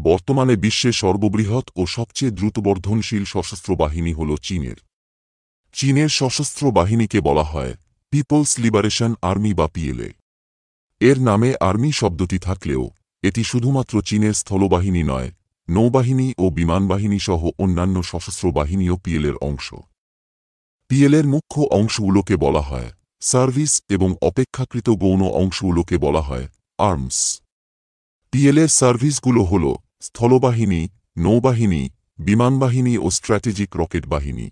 বর্তমানে বিশ্বে সর্ববৃহৎ ও সবচেয়ে দ্রুতবর্ধনশীল সশস্ত্র বাহিনী হল চীনের। চীনের সশস্ত্র বাহিনীকে বলা হয় পিপলস লিবারেশন আর্মি বা পিএলএ। এর নামে আর্মি শব্দটি থাকলেও এটি শুধুমাত্র চীনের স্থলবাহিনী নয়, নৌবাহিনী ও বিমানবাহিনী সহ অন্যান্য সশস্ত্র বাহিনীও পিএলএর অংশ। পিএলএর মুখ্য অংশগুলোকে বলা হয় সার্ভিস এবং অপেক্ষাকৃত গৌণ অংশগুলোকে বলা হয় আর্মস। পিএলএর সার্ভিসগুলো হল স্থলবাহিনী, নৌবাহিনী, বিমানবাহিনী ও স্ট্র্যাটেজিক রকেট বাহিনী।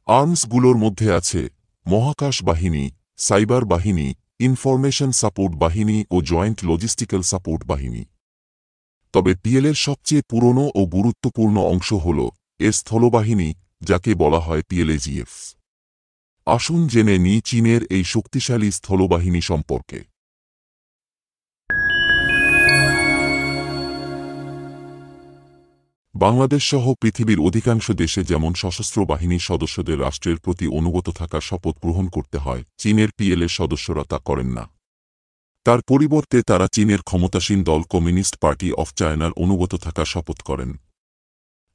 আর্মসগুলোর মধ্যে আছে মহাকাশ বাহিনী, সাইবার বাহিনী, ইনফরমেশন সাপোর্ট বাহিনী ও জয়েন্ট লজিস্টিক্যাল সাপোর্ট বাহিনী। তবে পিএলএর সবচেয়ে পুরনো ও গুরুত্বপূর্ণ অংশ হল এর স্থলবাহিনী, যাকে বলা হয় পিএলএজিএফ। আসুন জেনে নিই চীনের এই শক্তিশালী স্থলবাহিনী সম্পর্কে। বাংলাদেশ সহ পৃথিবীর অধিকাংশ দেশে যেমন সশস্ত্র বাহিনীর সদস্যদের রাষ্ট্রের প্রতি অনুগত থাকার শপথ গ্রহণ করতে হয়, চীনের পিএলএর সদস্যরা তা করেন না। তার পরিবর্তে তারা চীনের ক্ষমতাসীন দল কমিউনিস্ট পার্টি অফ চায়নার অনুগত থাকার শপথ করেন।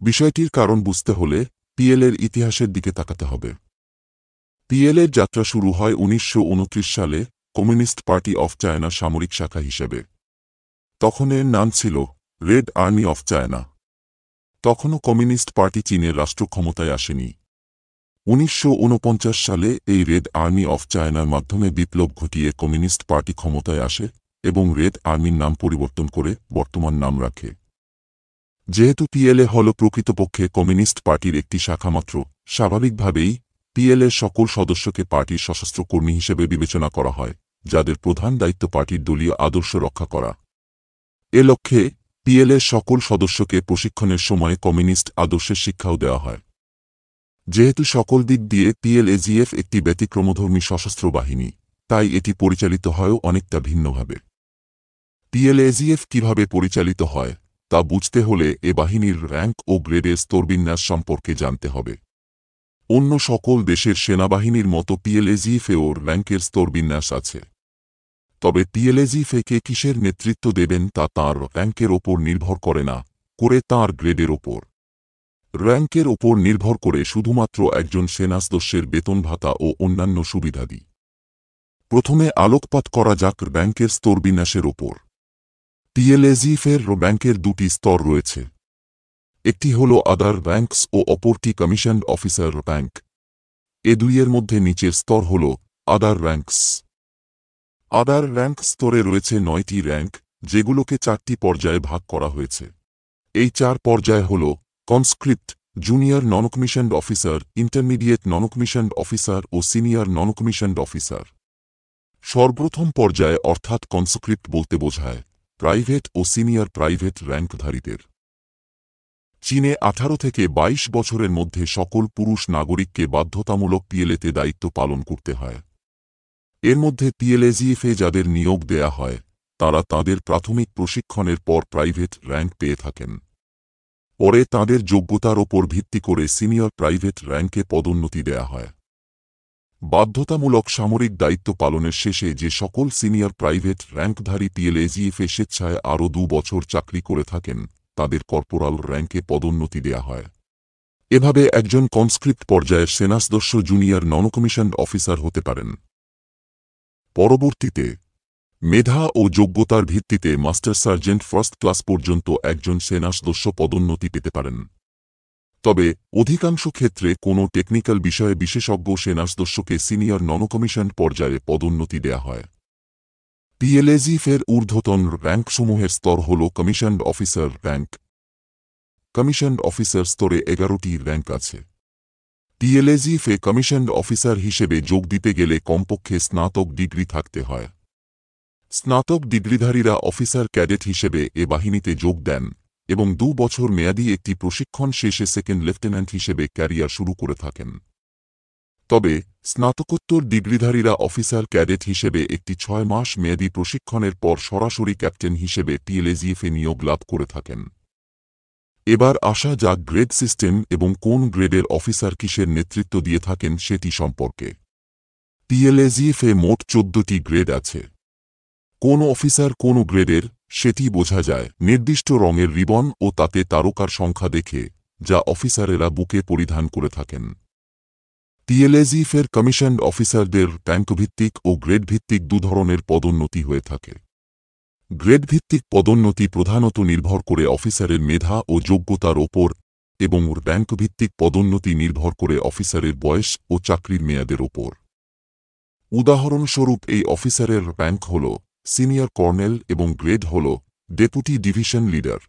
বিষয়টির কারণ বুঝতে হলে পিএলএর ইতিহাসের দিকে তাকাতে হবে। পিএলএর যাত্রা শুরু হয় 1929 সালে কমিউনিস্ট পার্টি অফ চায়নার সামরিক শাখা হিসেবে। তখন এর নাম ছিল রেড আর্মি অফ চায়না। তখনও কমিউনিস্ট পার্টি চীনের রাষ্ট্র ক্ষমতায় আসেনি। 1949 সালে এই রেড আর্মি অফ চায়নার মাধ্যমে বিপ্লব ঘটিয়ে কমিউনিস্ট পার্টি ক্ষমতায় আসে এবং রেড আর্মির নাম পরিবর্তন করে বর্তমান নাম রাখে। যেহেতু পিএলএ হল প্রকৃতপক্ষে কমিউনিস্ট পার্টির একটি শাখা মাত্র, স্বাভাবিকভাবেই পিএলএর সকল সদস্যকে পার্টির সশস্ত্র কর্মী হিসেবে বিবেচনা করা হয়, যাদের প্রধান দায়িত্ব পার্টির দলীয় আদর্শ রক্ষা করা। এ লক্ষ্যে পিএলএর সকল সদস্যকে প্রশিক্ষণের সময় কমিউনিস্ট আদর্শের শিক্ষাও দেওয়া হয়। যেহেতু সকল দিক দিয়ে পিএলএজিএফ একটি ব্যতিক্রমধর্মী সশস্ত্র বাহিনী, তাই এটি পরিচালিত হয়ও অনেকটা ভিন্নভাবে। পিএলএজিএফ কিভাবে পরিচালিত হয় তা বুঝতে হলে এ বাহিনীর র্যাঙ্ক ও গ্রেডের স্তরবিন্যাস সম্পর্কে জানতে হবে। অন্য সকল দেশের সেনাবাহিনীর মতো পিএলএজিএফেও র্যাঙ্কের স্তরবিন্যাস আছে। তবে পিএলএজিএফকে কিসের নেতৃত্ব দেবেন তা তাঁর র্যাঙ্কের ওপর নির্ভর করে না, করে তাঁর গ্রেডের ওপর। র্যাঙ্কের ওপর নির্ভর করে শুধুমাত্র একজন সেনাসদস্যের বেতন ভাতা ও অন্যান্য সুবিধাদি। প্রথমে আলোকপাত করা যাক র্যাঙ্কের স্তরবিন্যাসের ওপর। পিএলএজিএফের র্যাঙ্কের দুটি স্তর রয়েছে। একটি হল আদার র্যাঙ্কস ও অপরটি কমিশনড অফিসার র্যাঙ্ক। এ দুইয়ের মধ্যে নিচের স্তর হল আদার র্যাঙ্কস। আদার র্যাঙ্ক স্তরে রয়েছে 9টি র্যাঙ্ক, যেগুলোকে 4টি পর্যায়ে ভাগ করা হয়েছে। এই 4 পর্যায় হল কনস্ক্রিপ্ট, জুনিয়র নন কমিশনড অফিসার, ইন্টারমিডিয়েট নন কমিশনড অফিসার ও সিনিয়র নন কমিশনড অফিসার। সর্বপ্রথম পর্যায়ে অর্থাৎ কনস্ক্রিপ্ট বলতে বোঝায় প্রাইভেট ও সিনিয়র প্রাইভেট র্যাঙ্কধারীদের। চীনে 18 থেকে 22 বছরের মধ্যে সকল পুরুষ নাগরিককে বাধ্যতামূলক পিএলএতে দায়িত্ব পালন করতে হয়। এর মধ্যে পিএলএজিএফে যাদের নিয়োগ দেয়া হয়, তারা তাদের প্রাথমিক প্রশিক্ষণের পর প্রাইভেট র্যাঙ্ক পেয়ে থাকেন। পরে তাদের যোগ্যতার ওপর ভিত্তি করে সিনিয়র প্রাইভেট র্যাঙ্কে পদোন্নতি দেয়া হয়। বাধ্যতামূলক সামরিক দায়িত্ব পালনের শেষে যে সকল সিনিয়র প্রাইভেট র্যাঙ্কধারী পিএলএজিএফে স্বেচ্ছায় আরও 2 বছর চাকরি করে থাকেন, তাদের কর্পোরাল র্যাঙ্কে পদোন্নতি দেয়া হয়। এভাবে একজন কনস্ক্রিপ্ট পর্যায়ের সেনাসদস্য জুনিয়র নন কমিশনড অফিসার হতে পারেন। পরবর্তীতে মেধা ও যোগ্যতার ভিত্তিতে মাস্টার সার্জেন্ট ফার্স্ট ক্লাস পর্যন্ত একজন সেনাসদস্য পদোন্নতি পেতে পারেন। তবে অধিকাংশ ক্ষেত্রে কোনো টেকনিক্যাল বিষয়ে বিশেষজ্ঞ সেনাসদস্যকে সিনিয়র নন কমিশনড পর্যায়ে পদোন্নতি দেয়া হয়। পিএলএজিএফের ঊর্ধ্বতন র্যাঙ্কসমূহের স্তর হল commissioned officer rank. Commissioned officer স্তরে 11টি র্যাঙ্ক আছে। পিএলএজিএফে কমিশনড অফিসার হিসেবে যোগ দিতে গেলে কমপক্ষে স্নাতক ডিগ্রি থাকতে হয়। স্নাতক ডিগ্রিধারীরা অফিসার ক্যাডেট হিসেবে এ বাহিনীতে যোগ দেন এবং 2 বছর মেয়াদী একটি প্রশিক্ষণ শেষে সেকেন্ড লেফটেন্যান্ট হিসেবে ক্যারিয়ার শুরু করে থাকেন। তবে স্নাতকোত্তর ডিগ্রিধারীরা অফিসার ক্যাডেট হিসেবে একটি 6 মাস মেয়াদী প্রশিক্ষণের পর সরাসরি ক্যাপ্টেন হিসেবে পিএলএজিএফে নিয়োগ লাভ করে থাকেন। এবার আসা যাক গ্রেড সিস্টেম এবং কোন গ্রেডের অফিসার কিসের নেতৃত্ব দিয়ে থাকেন সেটি সম্পর্কে। পিএলএজিএফে মোট 14টি গ্রেড আছে। কোন অফিসার কোন গ্রেডের সেটি বোঝা যায় নির্দিষ্ট রঙের রিবন ও তাতে তারকার সংখ্যা দেখে, যা অফিসারেরা বুকে পরিধান করে থাকেন। টিএলএজিএফের কমিশনড অফিসারদের র্যাঙ্কভিত্তিক ও গ্রেডভিত্তিক দুধরনের পদোন্নতি হয়ে থাকে। গ্রেডভিত্তিক পদোন্নতি প্রধানত নির্ভর করে অফিসারের মেধা ও যোগ্যতার ওপর এবং র্যাঙ্কভিত্তিক পদোন্নতি নির্ভর করে অফিসারের বয়স ও চাকরির মেয়াদের ওপর। উদাহরণস্বরূপ এই অফিসারের র্যাঙ্ক হল সিনিয়র কর্নেল এবং গ্রেড হল ডেপুটি ডিভিশন লিডার।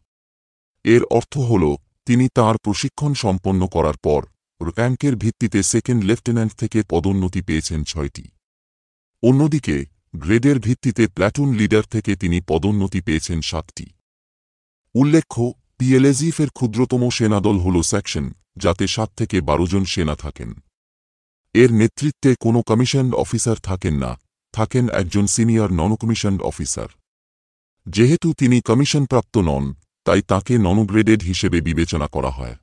এর অর্থ হল তিনি তাঁর প্রশিক্ষণ সম্পন্ন করার পর র্যাঙ্কের ভিত্তিতে সেকেন্ড লেফটেন্যান্ট থেকে পদোন্নতি পেয়েছেন 6টি। অন্যদিকে গ্রেডের ভিত্তিতে প্ল্যাটুন লিডার থেকে তিনি পদোন্নতি পেয়েছেন 7টি। উল্লেখ্য, টিএলএজিএফের ক্ষুদ্রতম সেনাদল হল সেকশন, যাতে 7 থেকে 12 জন সেনা থাকেন। এর নেতৃত্বে কোনো কমিশনড অফিসার থাকেন না, থাকেন একজন সিনিয়র নন কমিশনড অফিসার। যেহেতু তিনি কমিশনপ্রাপ্ত নন, তাই তাঁকে ননগ্রেডেড হিসেবে বিবেচনা করা হয়।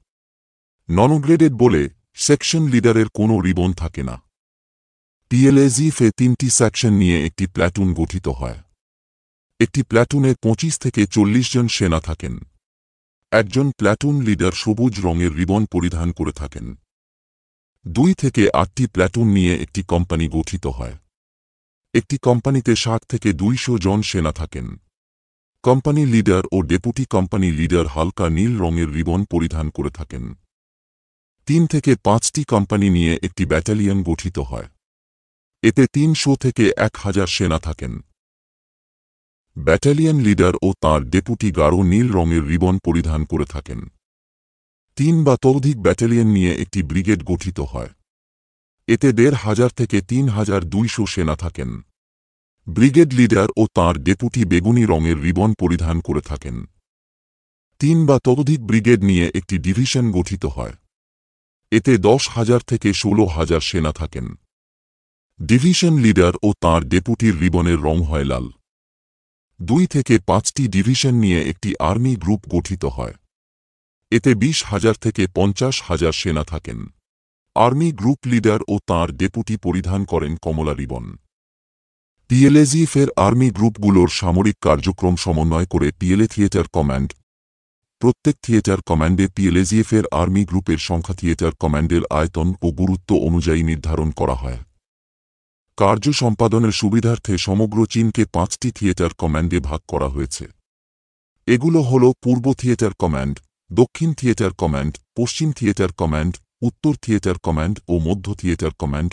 ননগ্রেডেড বলে সেকশন লিডারের কোনো রিবন থাকে না। টিএলএজিএফে 3টি সেকশন নিয়ে একটি প্ল্যাটুন গঠিত হয়। একটি প্ল্যাটুনে 25 থেকে 40 জন সেনা থাকেন। একজন প্ল্যাটুন লিডার সবুজ রঙের রিবন পরিধান করে থাকেন। 2 থেকে 8টি প্ল্যাটুন নিয়ে একটি কোম্পানি গঠিত হয়। একটি কোম্পানিতে 60 থেকে 200 জন সেনা থাকেন। কোম্পানি লিডার ও ডেপুটি কোম্পানি লিডার হালকা নীল রঙের রিবন পরিধান করে থাকেন। 3 থেকে 5টি কোম্পানি নিয়ে একটি ব্যাটালিয়ন গঠিত হয়। এতে 300 থেকে 1000 সেনা থাকেন। ব্যাটালিয়ন লিডার ও তাঁর ডেপুটি গাঢ় নীল রঙের রিবন পরিধান করে থাকেন। 3 বা ততোধিক ব্যাটালিয়ন নিয়ে একটি ব্রিগেড গঠিত হয়। এতে 1500 থেকে 3200 সেনা থাকেন। ব্রিগেড লিডার ও তাঁর ডেপুটি বেগুনি রঙের রিবন পরিধান করে থাকেন। 3 বা ততোধিক ব্রিগেড নিয়ে একটি ডিভিশন গঠিত হয়। এতে 10,000 থেকে 16,000 সেনা থাকেন। ডিভিশন লিডার ও তাঁর ডেপুটির রিবনের রং হয় লাল। 2 থেকে 5টি ডিভিশন নিয়ে একটি আর্মি গ্রুপ গঠিত হয়। এতে 20,000 থেকে 50,000 সেনা থাকেন। আর্মি গ্রুপ লিডার ও তাঁর ডেপুটি পরিধান করেন কমলা রিবন। টিএলএজিএফের আর্মি গ্রুপগুলোর সামরিক কার্যক্রম সমন্বয় করে টিএলএ থিয়েটার কমান্ড। প্রত্যেক থিয়েটার কমান্ডে টিএলএজিএফের আর্মি গ্রুপের সংখ্যা থিয়েটার কমান্ডের আয়তন ও গুরুত্ব অনুযায়ী নির্ধারণ করা হয়। কার্য সম্পাদনের সুবিধার্থে সমগ্র চীনকে 5টি থিয়েটার কমান্ডে ভাগ করা হয়েছে। এগুলো হল পূর্ব থিয়েটার কমান্ড, দক্ষিণ থিয়েটার কমান্ড, পশ্চিম থিয়েটার কমান্ড, উত্তর থিয়েটার কমান্ড ও মধ্য থিয়েটার কমান্ড।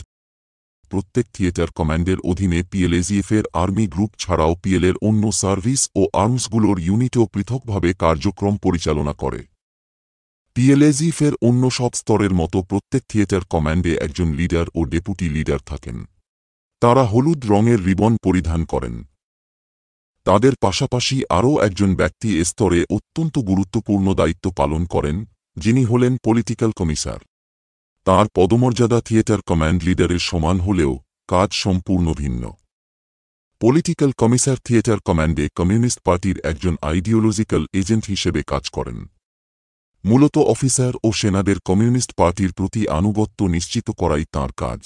প্রত্যেক থিয়েটার কমান্ডের অধীনে পিএলএজিএফের আর্মি গ্রুপ ছাড়াও পিএলের অন্য সার্ভিস ও আর্মসগুলোর ইউনিটও পৃথকভাবে কার্যক্রম পরিচালনা করে। পিএলএজিএফের অন্য সব স্তরের মতো প্রত্যেক থিয়েটার কমান্ডে একজন লিডার ও ডেপুটি লিডার থাকেন। তারা হলুদ রঙের রিবন পরিধান করেন। তাদের পাশাপাশি আরও একজন ব্যক্তি এ স্তরে অত্যন্ত গুরুত্বপূর্ণ দায়িত্ব পালন করেন, যিনি হলেন পলিটিক্যাল কমিশনার। তাঁর পদমর্যাদা থিয়েটার কমান্ড লিডারের সমান হলেও কাজ সম্পূর্ণ ভিন্ন। পলিটিক্যাল কমিশনার থিয়েটার কমান্ডে কমিউনিস্ট পার্টির একজন আইডিওলজিক্যাল এজেন্ট হিসেবে কাজ করেন। মূলত অফিসার ও সেনাদের কমিউনিস্ট পার্টির প্রতি আনুগত্য নিশ্চিত করাই তাঁর কাজ।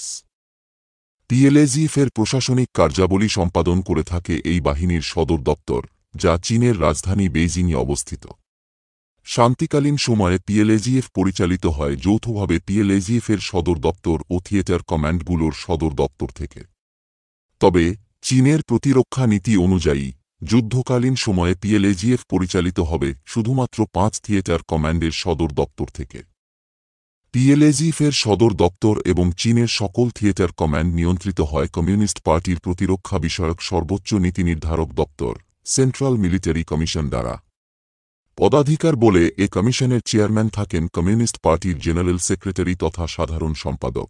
টিএলএজিএফের প্রশাসনিক কার্যাবলী সম্পাদন করে থাকে এই বাহিনীর সদর দপ্তর, যা চীনের রাজধানী বেইজিংয়ে অবস্থিত। শান্তিকালীন সময়ে পিএলএজিএফ পরিচালিত হয় যৌথভাবে পিএলএজিএফের সদর দপ্তর ও থিয়েটার কমান্ডগুলোর সদর দপ্তর থেকে। তবে চীনের প্রতিরক্ষা নীতি অনুযায়ী যুদ্ধকালীন সময়ে পিএলএজিএফ পরিচালিত হবে শুধুমাত্র 5 থিয়েটার কমান্ডের সদর দপ্তর থেকে। পিএলএজিএফের সদর দপ্তর এবং চীনের সকল থিয়েটার কমান্ড নিয়ন্ত্রিত হয় কমিউনিস্ট পার্টির প্রতিরক্ষা বিষয়ক সর্বোচ্চ নীতি নির্ধারক দপ্তর, সেন্ট্রাল মিলিটারি কমিশন দ্বারা। পদাধিকার বলে এ কমিশনের চেয়ারম্যান থাকেন কমিউনিস্ট পার্টির জেনারেল সেক্রেটারি তথা সাধারণ সম্পাদক।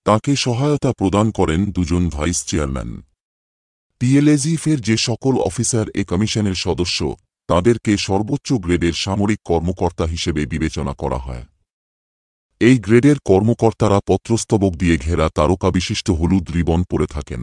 তাকে সহায়তা প্রদান করেন 2 জন ভাইস চেয়ারম্যান। পিএলএজিএফের যে সকল অফিসার এ কমিশনের সদস্য, তাদেরকে সর্বোচ্চ গ্রেডের সামরিক কর্মকর্তা হিসেবে বিবেচনা করা হয়। এই গ্রেডের কর্মকর্তারা পত্রস্তবক দিয়ে ঘেরা তারকা বিশিষ্ট হলুদ রিবন পরে থাকেন।